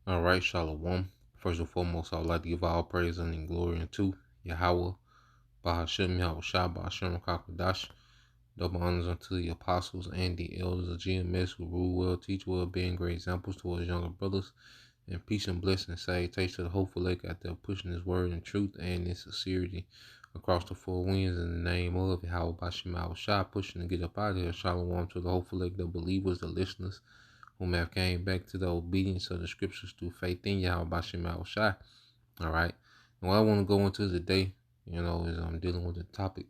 All right, Shalom. First and foremost, I would like to give all praise and glory unto Yahweh, Bahashem Yahushua, Bahashem Kakadash. Double honors unto the apostles and the elders of GMS who rule well, teach well, being great examples towards younger brothers. And peace and blessing and salutation to the hopeful lake out there pushing his word in truth and in sincerity across the four winds in the name of Yahweh Bahashem Yahushua, pushing to get up out of here. Shalom to the hopeful lake, the believers, the listeners, whom have came back to the obedience of the scriptures through faith in Yahweh Bashem Shai. All right. And what I want to go into today, is I'm dealing with the topic,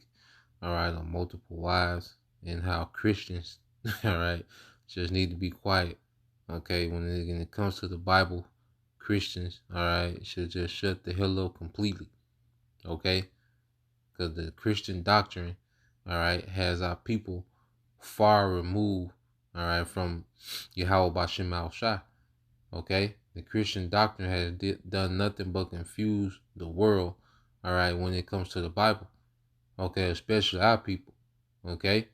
all right, on multiple wives and how Christians, all right, just need to be quiet. Okay, when it comes to the Bible, Christians, all right, should just shut the hell up completely. Okay? Because the Christian doctrine, all right, has our people far removed, all right, from Yahweh Bashem Al Shai. Okay? The Christian doctrine has done nothing but confuse the world, all right, when it comes to the Bible. Okay? Especially our people. Okay?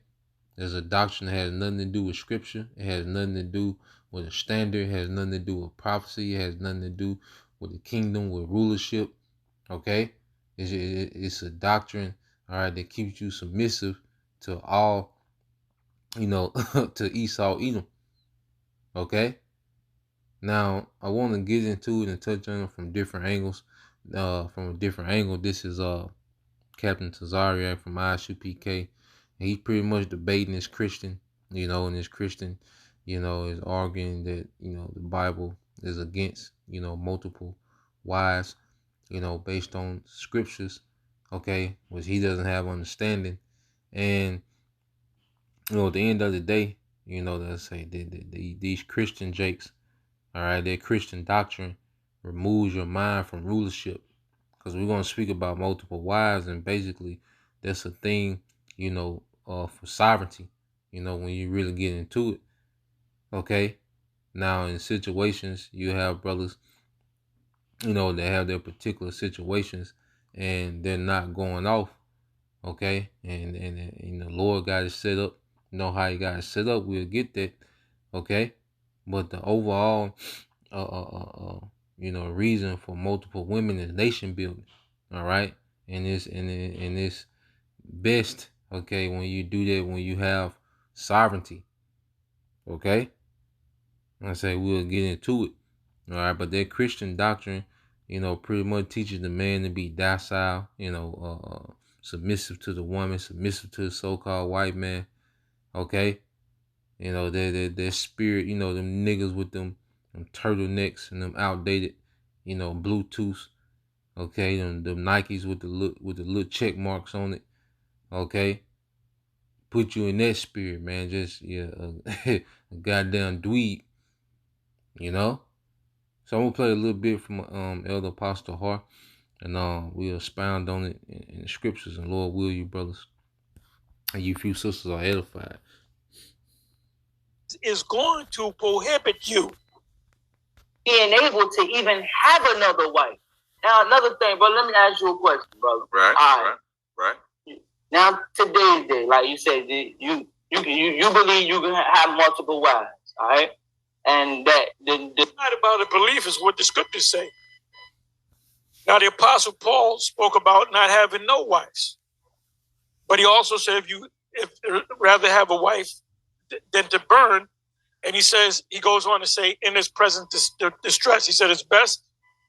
There's a doctrine that has nothing to do with scripture. It has nothing to do with a standard. It has nothing to do with prophecy. It has nothing to do with the kingdom, with rulership. Okay? It's a doctrine, all right, that keeps you submissive to all, to Esau, Edom. Okay? Now, I want to get into it and touch on it from different angles. From a different angle, this is Captain Tazariak from ISUPK. And he's pretty much debating this Christian, and this Christian, is arguing that, the Bible is against, multiple wives, based on scriptures, okay, which he doesn't have understanding. And, at the end of the day, let's say these Christian jakes, all right, their Christian doctrine removes your mind from rulership. Because we're going to speak about multiple wives, and basically that's a thing, for sovereignty, when you really get into it. Okay? Now, in situations, you have brothers, that have their particular situations and they're not going off. Okay? And the Lord got it set up. Know how he got it set up. We'll get that. Okay? But the overall, reason for multiple women is nation building. All right? And it's best, okay, when you do that, when you have sovereignty. Okay? I say we'll get into it. All right, but that Christian doctrine, pretty much teaches the man to be docile, submissive to the woman, submissive to the so-called white man. Okay? Their spirit, them niggas with them turtlenecks and them outdated, Bluetooths. Okay, them Nikes with the little check marks on it. Okay, put you in that spirit, man. Just a goddamn dweeb, So I'm gonna play a little bit from Elder Apostle Hart, and we'll expound on it in the scriptures. And Lord will you, brothers, and you few sisters are edified. Is going to prohibit you being able to even have another wife. Now, another thing, bro, let me ask you a question, brother. Right. Now, today's day, like you said, you believe you can have multiple wives, all right? And that it's not about a belief, is what the scriptures say. Now, the Apostle Paul spoke about not having no wives, but he also said if rather have a wife than to burn. And he goes on to say, in his present distress, he said it's best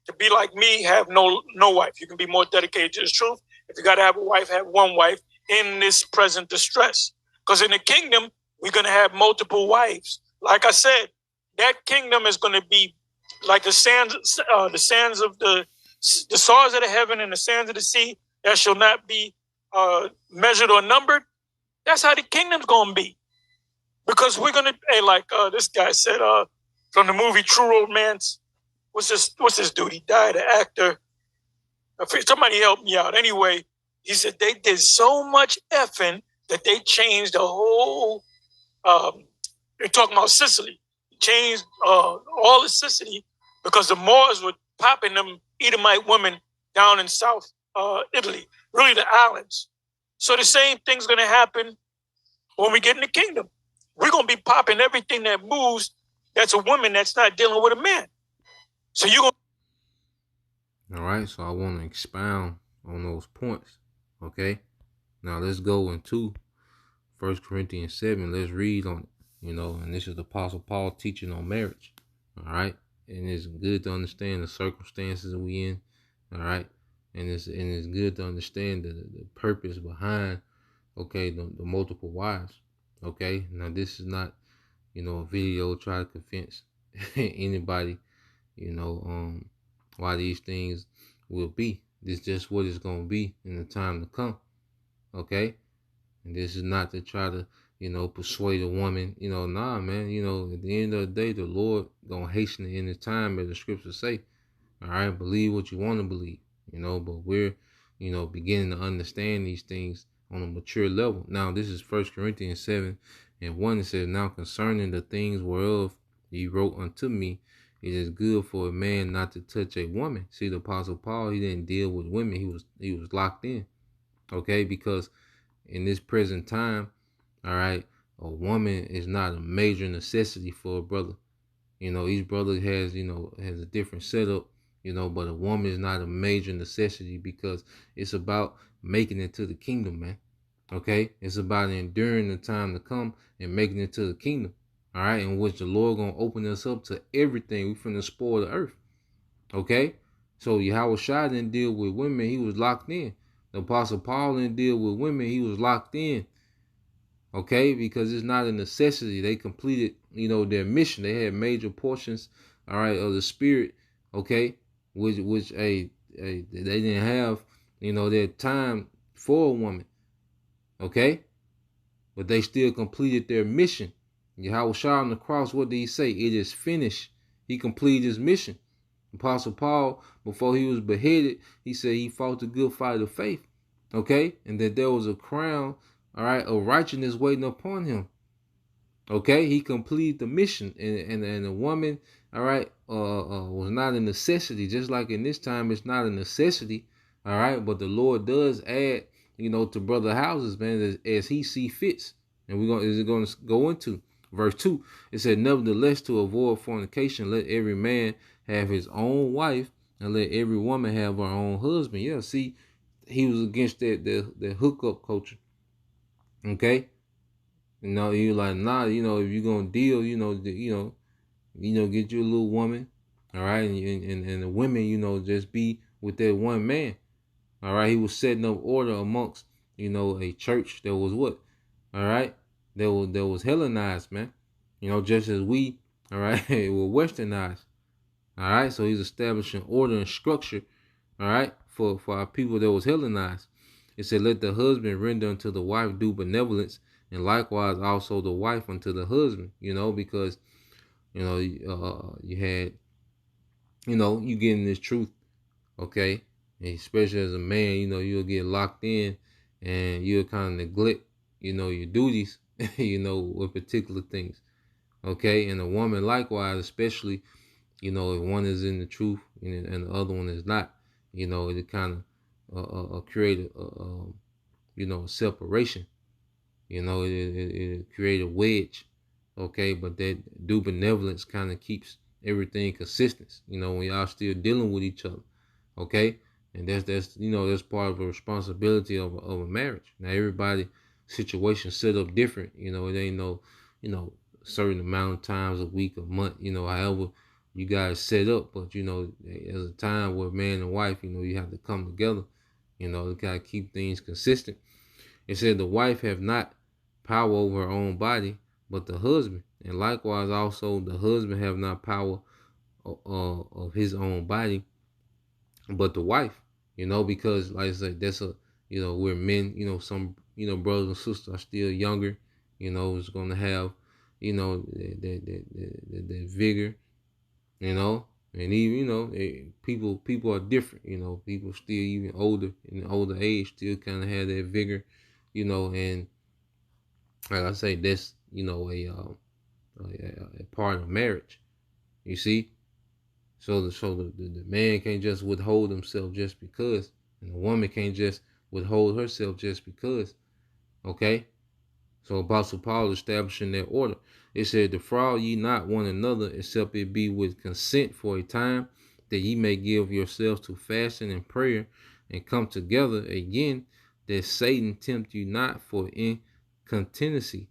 to be like me, have no wife. You can be more dedicated to the truth. If you got to have a wife, have one wife in this present distress. Because in the kingdom, we're going to have multiple wives. Like I said, that kingdom is going to be like the sands of the stars of the heaven and the sands of the sea that shall not be measured or numbered. That's how the kingdom's going to be. Because we're going to, this guy said from the movie True Romance, what's this dude? He died, an actor. Somebody help me out. Anyway, he said they did so much effing that they changed the whole, they're talking about Sicily. Changed all of Sicily because the Moors were popping them Edomite women down in South Italy, really the islands. So the same thing's going to happen when we get in the kingdom. We're going to be popping everything that moves that's a woman that's not dealing with a man. So you All right, so I want to expound on those points. Okay, now let's go into 1 Corinthians 7. Let's read on it. And this is the Apostle Paul teaching on marriage. All right, and it's good to understand the circumstances we in. All right, and it's good to understand the purpose behind, okay, the multiple wives. Okay, now this is not, a video try to convince anybody, why these things will be. This is just what it's going to be in the time to come. Okay, and this is not to try to, persuade a woman, nah, man, at the end of the day, the Lord gonna hasten it in the time, as the scriptures say. All right, believe what you want to believe, but we're, beginning to understand these things on a mature level. Now, this is 1 Corinthians 7:1. It says, now concerning the things whereof he wrote unto me, it is good for a man not to touch a woman. See, the Apostle Paul, he didn't deal with women. He was locked in, okay, because in this present time, all right, a woman is not a major necessity for a brother. Each brother has a different setup, but a woman is not a major necessity because it's about making it to the kingdom, man. Okay, it's about enduring the time to come and making it to the kingdom. All right, in which the Lord gonna open us up to everything. We finna spoil the earth. Okay, so Yahweh Shai didn't deal with women; he was locked in. The Apostle Paul didn't deal with women; he was locked in. Okay, because it's not a necessity. They completed, their mission. They had major portions, all right, of the spirit. Okay, which they didn't have, their time for a woman. Okay, but they still completed their mission. Yahweh Shai on the cross, what did he say? It is finished. He completed his mission. Apostle Paul, before he was beheaded, he said he fought the good fight of faith. Okay, and that there was a crown, all right, of righteousness waiting upon him. Okay, he completed the mission, and the woman, all right, was not a necessity. Just like in this time, it's not a necessity, all right. But the Lord does add, to brother houses, man, as he see fits. And we're going to go into verse 2. It said, nevertheless, to avoid fornication, let every man have his own wife, and let every woman have her own husband. Yeah, see, he was against that hookup culture. Okay, you like, nah, if you're gonna deal, get you a little woman, all right, and the women, just be with that one man. All right, he was setting up order amongst, a church that was what? All right, that was Hellenized, man. Just as we, all right, were westernized. All right, so he's establishing order and structure, all right, for our people that was Hellenized. It said, let the husband render unto the wife due benevolence, and likewise also the wife unto the husband, because, you had, you getting this truth, okay? And especially as a man, you'll get locked in and you'll kind of neglect, your duties, with particular things, okay? And a woman likewise, especially, if one is in the truth and the other one is not, it kind of create a separation. It create a wedge, okay? But that due benevolence kind of keeps everything consistent, when y'all still dealing with each other, okay? And that's part of the responsibility of a marriage. Now, everybody situation set up different, it ain't no, certain amount of times a week, a month, however you guys set up, but there's a time where man and wife, you have to come together, to kind of keep things consistent. It said the wife have not power over her own body, but the husband, and likewise also the husband have not power of his own body, but the wife, because like I said, that's we're men, some, brothers and sisters are still younger, is going to have, that vigor, and even, people are different, people still even older, in the older age, still kind of have that vigor, and like I say, that's, a part of marriage, you see. So the man can't just withhold himself just because, and the woman can't just withhold herself just because, okay? So Apostle Paul establishing that order. It said, defraud ye not one another, except it be with consent for a time, that ye may give yourselves to fasting and prayer, and come together again, that Satan tempt you not for incontinency,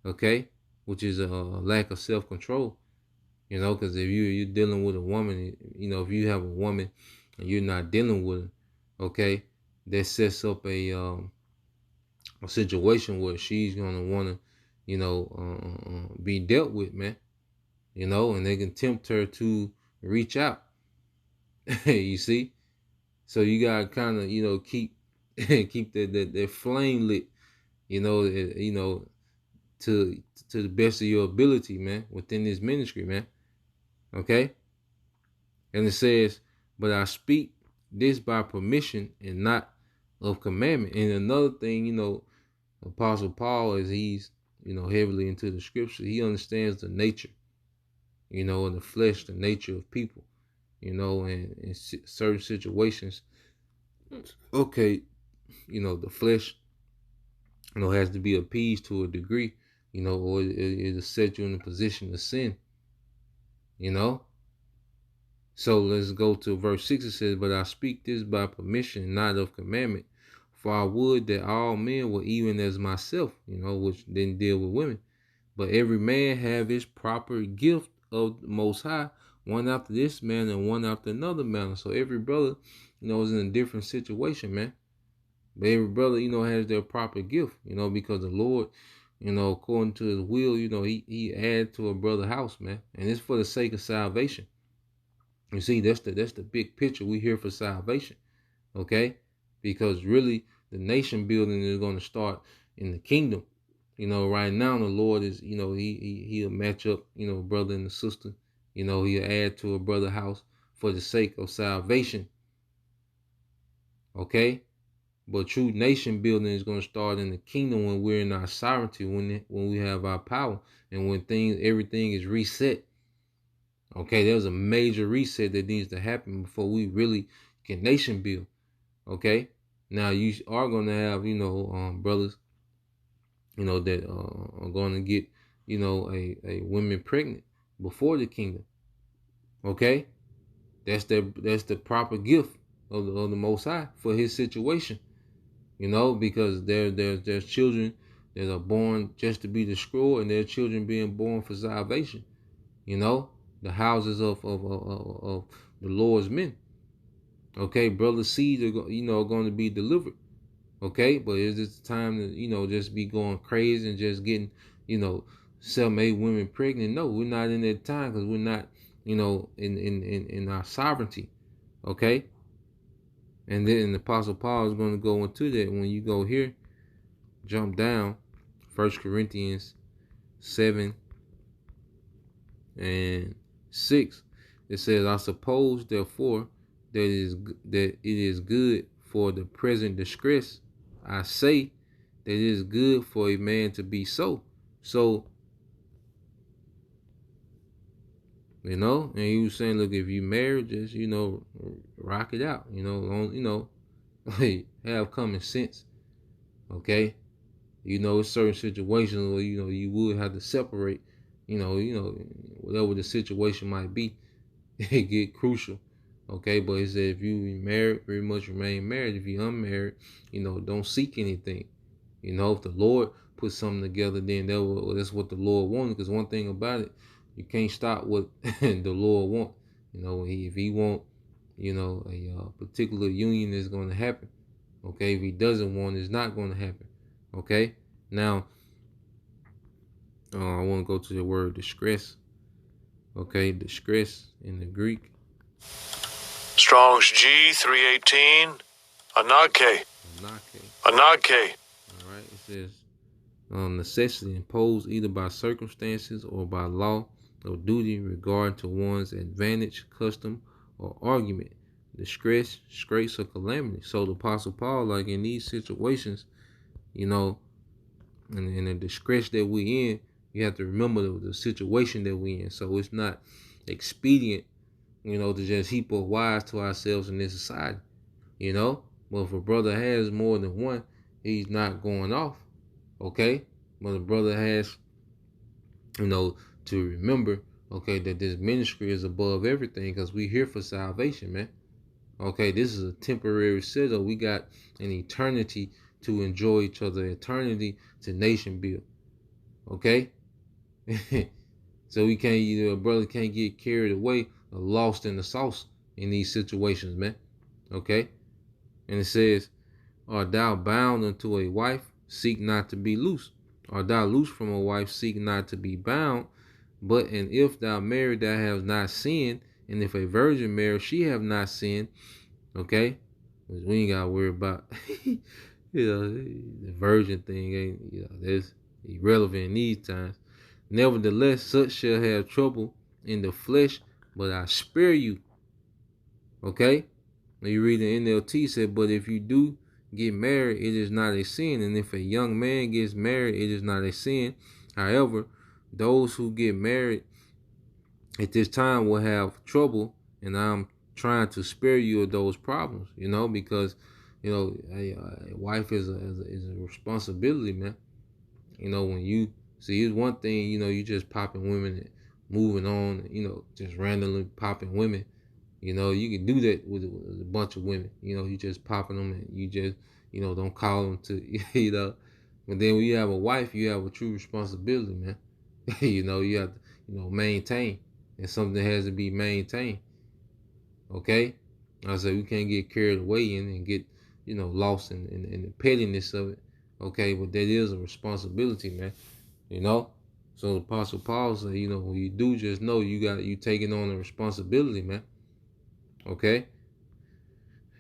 okay, which is a lack of self-control, because if you're dealing with a woman, if you have a woman and you're not dealing with her, okay, that sets up a situation where she's gonna want to, be dealt with, man, and they can tempt her to reach out. You see, so you gotta kind of keep keep that flame lit, to the best of your ability, man, within this ministry, man. Okay, and it says, but I speak this by permission and not of commandment. And another thing, Apostle Paul, as he's heavily into the scripture, he understands the nature, in the flesh, the nature of people, and in certain situations, okay, the flesh, has to be appeased to a degree, or it'll set you in a position to sin, So let's go to verse 6. It says, but I speak this by permission, not of commandment, for I would that all men were even as myself, which didn't deal with women. But every man have his proper gift of the Most High, one after this manner and one after another manner. So every brother, is in a different situation, man. But every brother, has their proper gift, because the Lord, according to his will, he add to a brother house, man. And it's for the sake of salvation. You see, that's the big picture. We here for salvation, okay? Because really, the nation building is going to start in the kingdom. Right now the Lord is, he'll match up, brother and the sister. He'll add to a brother house for the sake of salvation. Okay? But true nation building is going to start in the kingdom when we're in our sovereignty, when we have our power, and when everything is reset. Okay, there's a major reset that needs to happen before we really can nation build. Okay, now you are going to have, brothers, that are going to get, a women pregnant before the kingdom. Okay, that's the proper gift of the Most High for his situation. Because there's children that are born just to be destroyed, and there are children being born for salvation. The houses of the Lord's men. Okay, brother seeds are going to be delivered. Okay, but is it time to just be going crazy and just getting 7, 8 women pregnant? No, we're not in that time, because we're not in our sovereignty. Okay, and then the Apostle Paul is going to go into that. When you go here, jump down, 1 Corinthians 7 and 6. It says, I suppose therefore that it is good for the present distress. I say that it is good for a man to be so. So, and he was saying, look, if you married, just, rock it out, have common sense. Okay. It's certain situations where, you would have to separate, whatever the situation might be, it get crucial. Okay, but he said if you married, very much remain married. If you're unmarried, don't seek anything. If the Lord put something together, then that's what the Lord wanted. Because one thing about it, you can't stop what the Lord wants. If he want, a particular union is going to happen. Okay, if he doesn't want, it's not going to happen. Okay, now I want to go to the word distress. Okay, distress in the Greek. Strong's G 318. Anake. All right, it says necessity imposed either by circumstances or by law or duty regarding to one's advantage, custom, or argument. Distress, disgrace, or calamity. So the Apostle Paul, like in these situations, in the distress that we in, you have to remember the situation that we in. So it's not expedient, to just heap up wives to ourselves in this society, But if a brother has more than one, he's not going off, okay? But a brother has, to remember, Okay, that this ministry is above everything because we here for salvation, man. Okay, this is a temporary setup. We got an eternity to enjoy each other, eternity to nation build. Okay? So we can't, a brother can't get carried away or lost in the sauce in these situations, man. Okay? And it says, art thou bound unto a wife? Seek not to be loose. Art thou loose from a wife? Seek not to be bound. But and if thou marry, thou hast not sinned. And if a virgin marry, she have not sinned. Okay? We ain't got to worry about, the virgin thing ain't, that's irrelevant in these times. Nevertheless, such shall have trouble in the flesh, but I spare you. Okay? Now you read the NLT said, but if you do get married, it is not a sin. And if a young man gets married, it is not a sin. However, those who get married at this time will have trouble, and I'm trying to spare you of those problems, because, a wife is a responsibility, man. When you see, it's one thing, you just popping women and moving on, just randomly popping women. You can do that with a bunch of women. You just popping them and you just, don't call them to, But then when you have a wife, you have a true responsibility, man. You have to, maintain. And something has to be maintained. Okay? I said we can't get carried away and get, lost in the pettiness of it. Okay, but that is a responsibility, man. So the Apostle Paul said, when you do, just know you taking on a responsibility, man. Okay.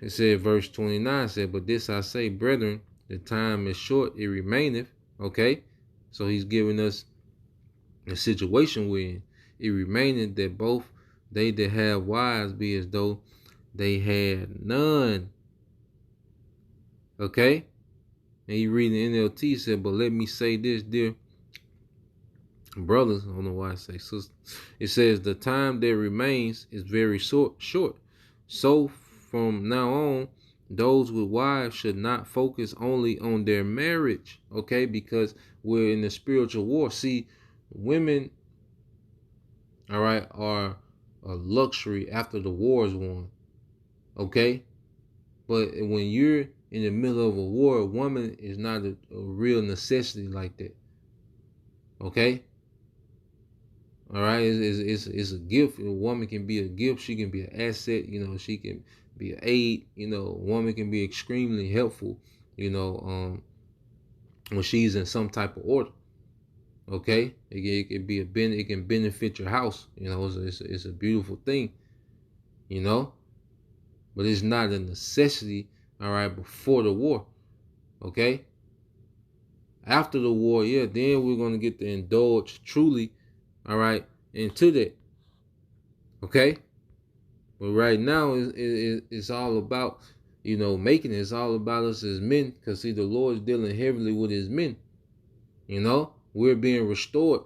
It said, verse 29 said, but this I say, brethren, the time is short, it remaineth. Okay. So he's giving us a situation where it remaineth that both they that have wives be as though they had none. Okay. And you read the NLT said, but let me say this, dear brothers, I don't know why I say sisters. It says the time that remains is very short. So from now on, those with wives should not focus only on their marriage, okay? Because we're in the spiritual war. See, women, all right, are a luxury after the war is won, okay? But when you're in the middle of a war, a woman is not a real necessity like that, okay? All right, it's a gift. A woman can be a gift. She can be an asset. She can be an aid. A woman can be extremely helpful. When she's in some type of order. Okay, it can benefit your house. It's a beautiful thing. But it's not a necessity. All right, before the war. Okay. After the war, yeah, then we're gonna get to indulge truly. All right, into that. Okay, but right now it's all about making it. It's all about us as men, because see, the Lord's dealing heavily with his men. We're being restored.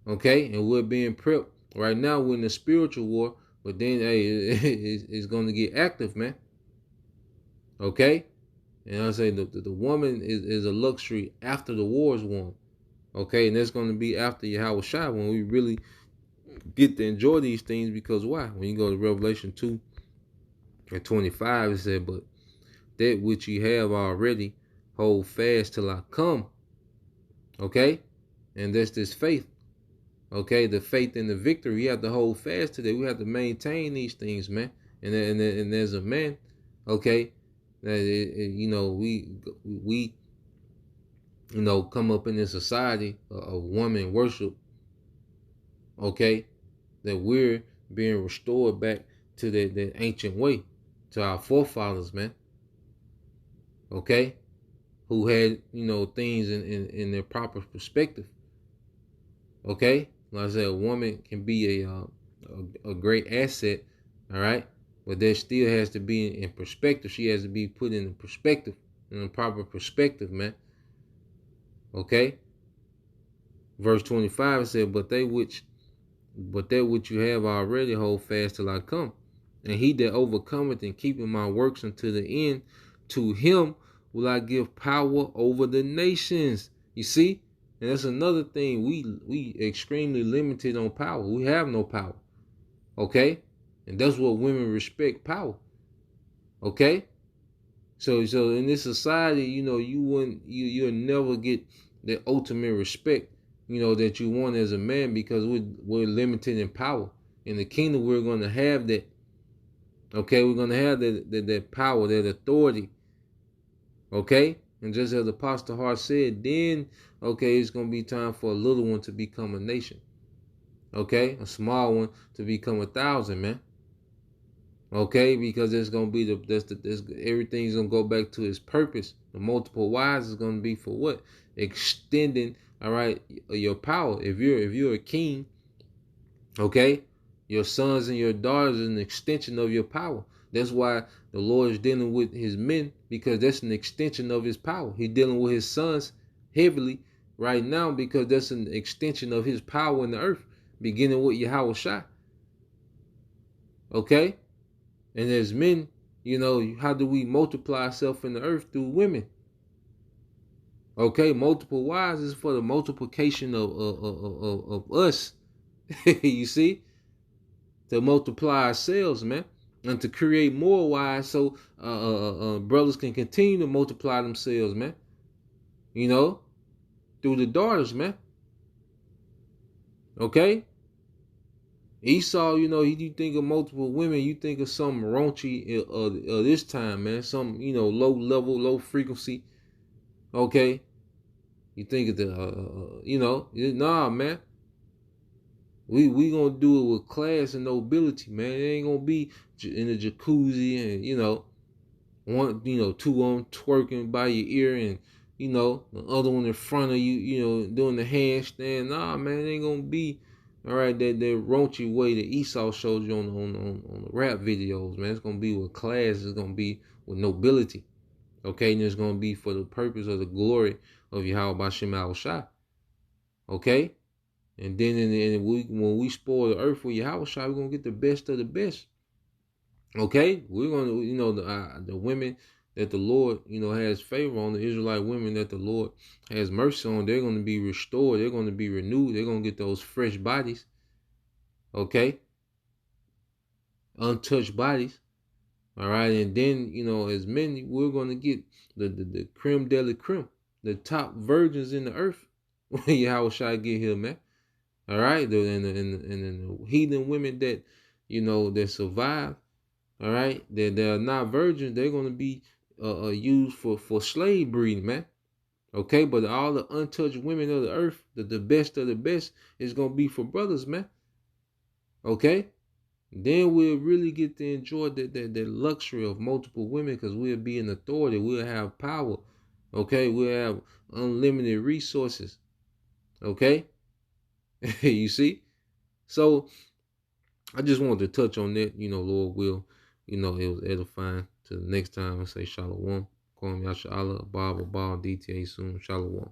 Okay, and we're being prepped. Right now we're in the spiritual war, but then it's going to get active, man. Okay, and I say the woman is a luxury after the war is won. Okay, and that's going to be after Yahushua when we really get to enjoy these things. Because why? When you go to Revelation 2 and 25, it said, but that which you have already, hold fast till I come. Okay, and that's this faith. Okay, the faith in the victory. We have to hold fast to that. We have to maintain these things, man. And as a man, okay, we come up in this society of woman worship, okay, that we're being restored back to that ancient way, to our forefathers, man, okay, who had, things in their proper perspective, okay. Like I said, a woman can be a great asset, all right, but there still has to be in perspective. She has to be put in perspective, in a proper perspective, man. Okay. Verse 25 said, but that which you have already, hold fast till I come. And he that overcometh and keepeth my works unto the end, to him will I give power over the nations. You see? And that's another thing. We extremely limited on power. We have no power. Okay? And that's what women respect, power. Okay? So in this society, you'll never get the ultimate respect, that you want as a man, because we're limited in power. In the kingdom, we're gonna have that. Okay, we're gonna have that power, that authority. Okay? And just as Apostle Hart said, then it's gonna be time for a little one to become a nation. Okay, a small one to become 1,000, man. Okay, because it's gonna be everything's gonna go back to its purpose. The multiple wives is gonna be for what? Extending, all right, your power. If you're a king, okay, your sons and your daughters is an extension of your power. That's why the Lord is dealing with his men, because that's an extension of his power. He's dealing with his sons heavily right now, because that's an extension of his power in the earth, beginning with Yahweh Shai. Okay? And as men, how do we multiply ourselves in the earth? Through women. Okay? Multiple wives is for the multiplication of us. You see? To multiply ourselves, man. And to create more wives, so brothers can continue to multiply themselves, man. Through the daughters, man. Okay? Esau, you think of multiple women, you think of some raunchy this time, man. Some, low level, low frequency. Okay? You think of nah, man. We gonna do it with class and nobility, man. It ain't gonna be in the jacuzzi and two of them twerking by your ear and the other one in front of you, doing the handstand. Nah, man, it ain't gonna be all right. That raunchy way that Esau showed you on the rap videos, man. It's gonna be with class. It's gonna be with nobility. Okay, and it's gonna be for the purpose of the glory of Yahweh B'Shem Al Shai. Okay. And then when we spoil the earth with Yahweh Shai, we're going to get the best of the best. Okay? We're going to, the women that the Lord, has favor on, the Israelite women that the Lord has mercy on, they're going to be restored. They're going to be renewed. They're going to get those fresh bodies. Okay? Untouched bodies. All right? And then, as men, we're going to get the creme de la creme, the top virgins in the earth. When Yahweh Shai get here, man. All right, and the heathen women that that survive, all right, that they're not virgins, they're gonna be used for slave breeding, man. Okay, but all the untouched women of the earth, the best of the best, is gonna be for brothers, man. Okay, then we'll really get to enjoy the luxury of multiple women, because we'll be in authority, we'll have power. Okay, we'll have unlimited resources. Okay. You see? So I just wanted to touch on that, Lord will. It was edifying. Till the next time, I say Shalom. Call me Asha Allah, Bob, DTA soon. Shalom.